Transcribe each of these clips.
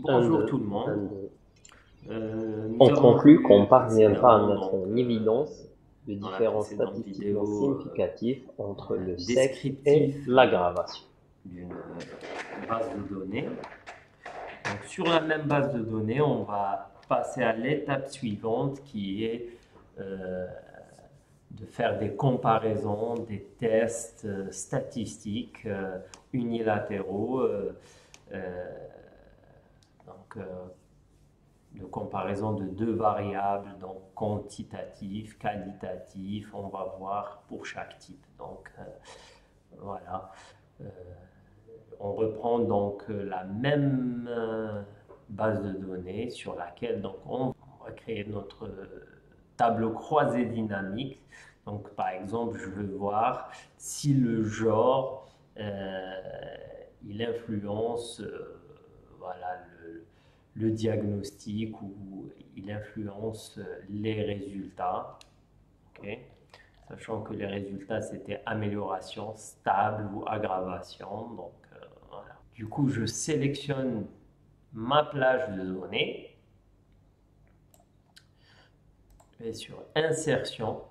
Un, Bonjour tout deux, le un, monde. deux. Nous On avons conclut qu'on vu parviendra à précédemment, mettre en évidence de dans la différences précédente statistiquement vidéo, significatifs entre un le sexe et descriptif l'aggravation. d'une base de données. Donc, sur la même base de données, on va passer à l'étape suivante qui est euh, de faire des comparaisons, des tests statistiques unilatéraux. Euh, donc, de comparaison de deux variables, donc quantitatif, qualitatif, on va voir pour chaque type. Donc voilà, Euh, on reprend donc la même base de données sur laquelle donc on va créer notre tableau croisé dynamique. Donc par exemple, je veux voir si le genre il influence voilà, le diagnostic ou il influence les résultats. Okay. Sachant que les résultats c'était amélioration, stable ou aggravation. Donc voilà. Du coup, je sélectionne ma plage de données. Je vais sur insertion,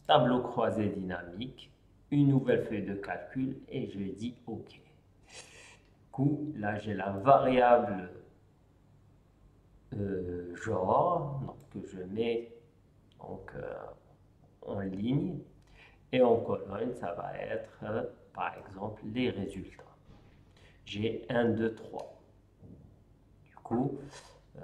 tableau croisé dynamique, une nouvelle feuille de calcul et je dis OK. Du coup, là j'ai la variable genre, donc que je mets donc, en ligne et en colonne, ça va être par exemple les résultats. J'ai 1, 2, 3. Du coup, euh,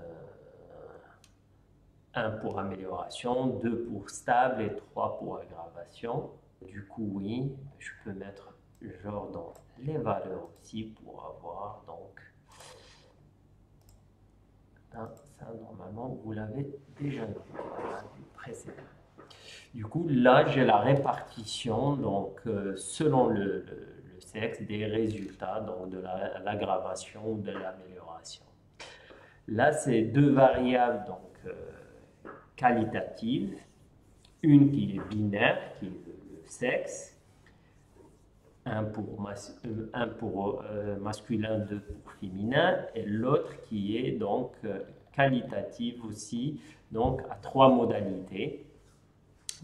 1 pour amélioration, 2 pour stable et 3 pour aggravation. Du coup, oui, je peux mettre genre dans les valeurs aussi pour avoir donc ça normalement vous l'avez déjà vu, précédemment. Du coup, là, j'ai la répartition, donc selon le sexe, des résultats, donc de l'aggravation ou de l'amélioration. Là, c'est deux variables donc, qualitatives, une qui est binaire, qui est le sexe, un pour masculin, deux pour féminin, et l'autre qui est donc qualitative aussi, donc à trois modalités.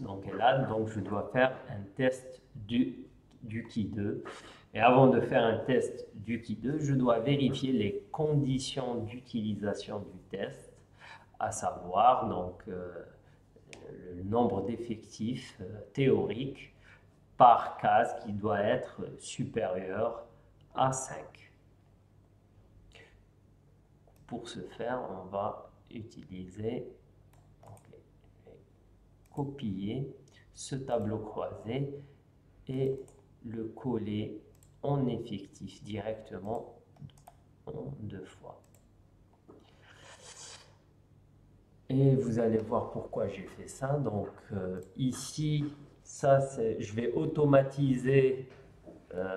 Donc là, donc, je dois faire un test du qui 2. Et avant de faire un test du qui 2, je dois vérifier les conditions d'utilisation du test, à savoir donc, le nombre d'effectifs théoriques par case qui doit être supérieur à 5. Pour ce faire, on va utiliser, okay, copier ce tableau croisé et le coller en effectif directement en deux fois. Et vous allez voir pourquoi j'ai fait ça. Donc ici, ça c'est, je vais automatiser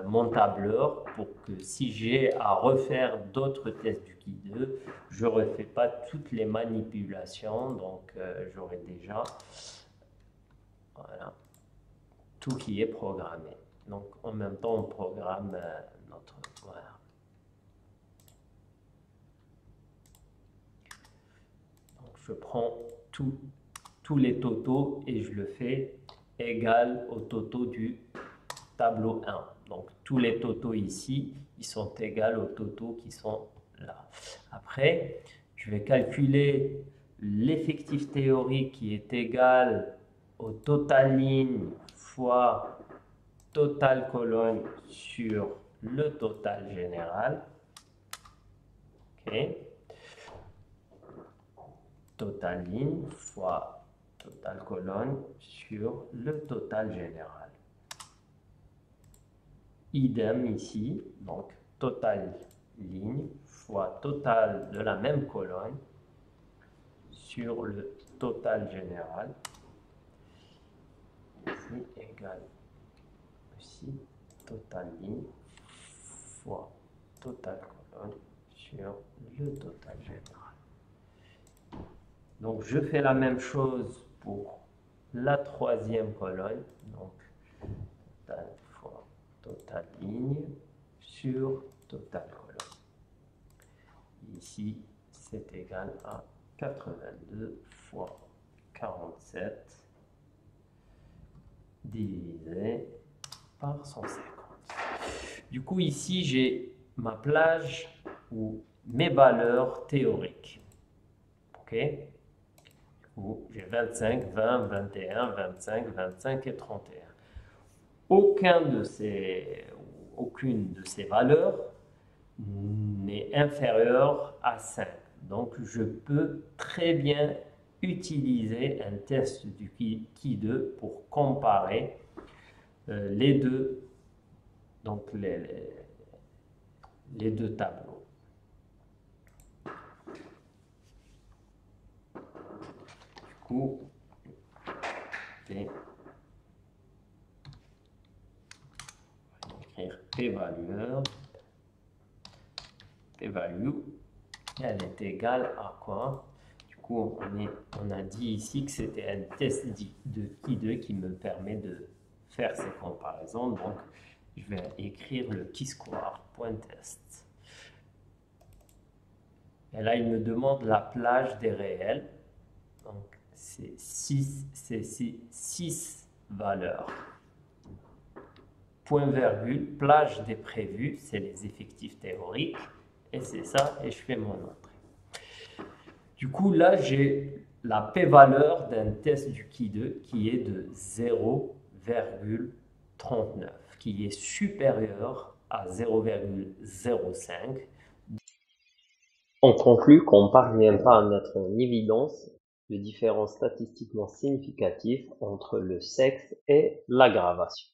mon tableur pour que si j'ai à refaire d'autres tests du qui 2, je ne refais pas toutes les manipulations. Donc j'aurai déjà voilà, tout qui est programmé. Donc en même temps, on programme notre... Voilà. Donc je prends tous les totaux et je le fais égal au totaux du tableau 1. Donc tous les totaux ici, ils sont égaux aux totaux qui sont là. Après, je vais calculer l'effectif théorique qui est égal au total ligne fois total colonne sur le total général. Okay. Total ligne fois total colonne sur le total général. Idem ici, donc total ligne fois total de la même colonne sur le total général. Ici égale aussi total ligne fois total colonne sur le total général. Donc je fais la même chose pour la troisième colonne. Donc total fois total ligne sur total colonne. Ici, c'est égal à 82 fois 47 divisé par 150. Du coup, ici, j'ai ma plage ou mes valeurs théoriques. OK? J'ai 25, 20, 21, 25, 25 et 31. Aucune de ces valeurs n'est inférieure à 5. Donc, je peux très bien utiliser un test du Qui2 pour comparer les deux, donc les deux tableaux. Du coup, je vais écrire p-value. P-value, elle est égale à quoi? Du coup, on a dit ici que c'était un test de Qui2 qui me permet de faire ces comparaisons. Donc, je vais écrire le Qui-score.test. Et là, il me demande la plage des réels. Donc, c'est 6 valeurs. Point virgule, plage des prévus, c'est les effectifs théoriques. Et c'est ça, et je fais mon entrée. Du coup, là, j'ai la p-valeur d'un test du Qui2 qui est de 0,39, qui est supérieur à 0,05. On conclut qu'on parviendra à mettre en évidence les différences statistiquement significatives entre le sexe et l'aggravation.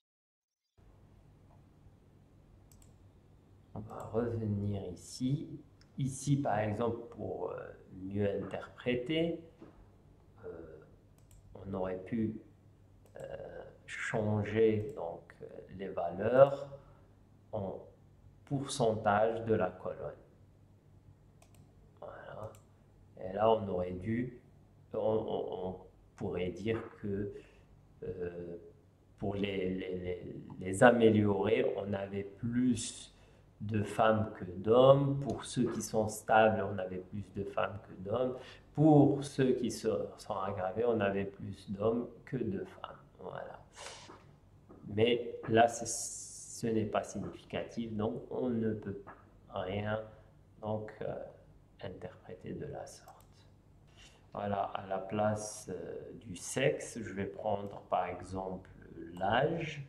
On va revenir ici. Ici, par exemple, pour mieux interpréter, on aurait pu changer donc, les valeurs en pourcentage de la colonne. Voilà. Et là, on aurait dû, on pourrait dire que pour les améliorer, on avait plus de femmes que d'hommes. Pour ceux qui sont stables, on avait plus de femmes que d'hommes. Pour ceux qui sont aggravés, on avait plus d'hommes que de femmes. Voilà. Mais là, ce n'est pas significatif, donc on ne peut rien donc, interpréter de la sorte. Voilà, à la place du sexe, je vais prendre par exemple l'âge.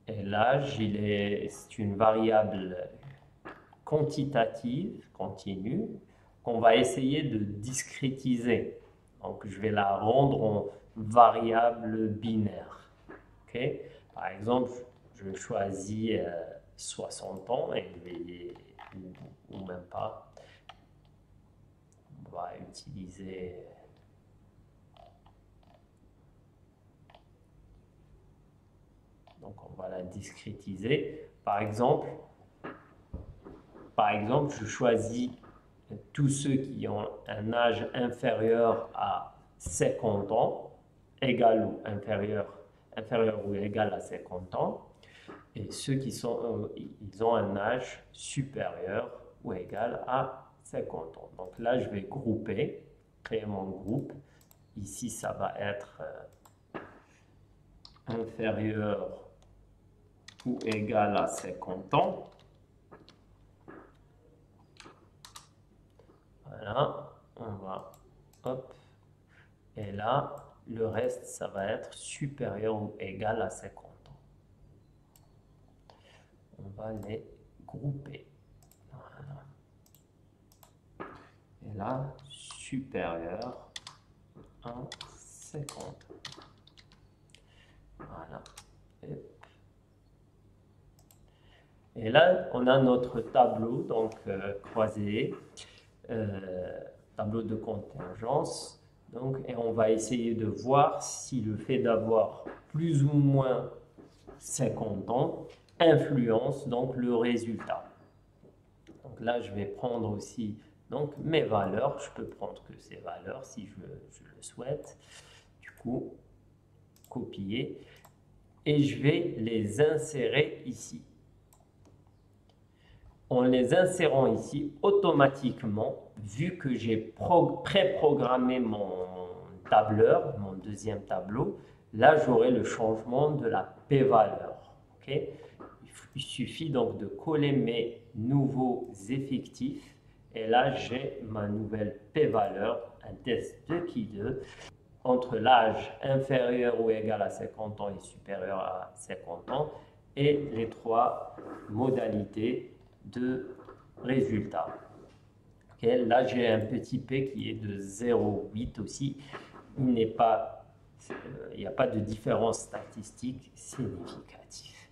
Et l'âge, c'est une variable quantitative, continue, qu'on va essayer de discrétiser. Donc, je vais la rendre en variable binaire. Okay? Par exemple, je choisis 60 ans ou même pas. On va utiliser donc on va la discrétiser. Par exemple, je choisis tous ceux qui ont un âge inférieur à 50 ans, égal ou inférieur ou égal à 50 ans, et ceux qui ils ont un âge supérieur ou égal à 50 ans. Donc là, je vais grouper, créer mon groupe. Ici, ça va être inférieur ou égal à 50 ans. Voilà, on va, hop, et là, le reste, ça va être supérieur ou égal à 50 ans. On va les grouper. Voilà. Et là, supérieur à 50 ans. Voilà. Et là, on a notre tableau, donc croisé, tableau de contingence. Donc, et on va essayer de voir si le fait d'avoir plus ou moins 50 ans influence donc le résultat. Donc là, je vais prendre aussi donc, mes valeurs. Je peux prendre que ces valeurs si je le souhaite. Du coup, copier. Et je vais les insérer ici. en les insérant ici, automatiquement, vu que j'ai préprogrammé mon tableur, mon deuxième tableau, là j'aurai le changement de la p-valeur. Okay? Il suffit donc de coller mes nouveaux effectifs et là j'ai ma nouvelle p-valeur, un test de qui 2 entre l'âge inférieur ou égal à 50 ans et supérieur à 50 ans et les trois modalités de résultat. Okay, là, j'ai un petit p qui est de 0,8 aussi. Il n'y a pas de différence statistique significative.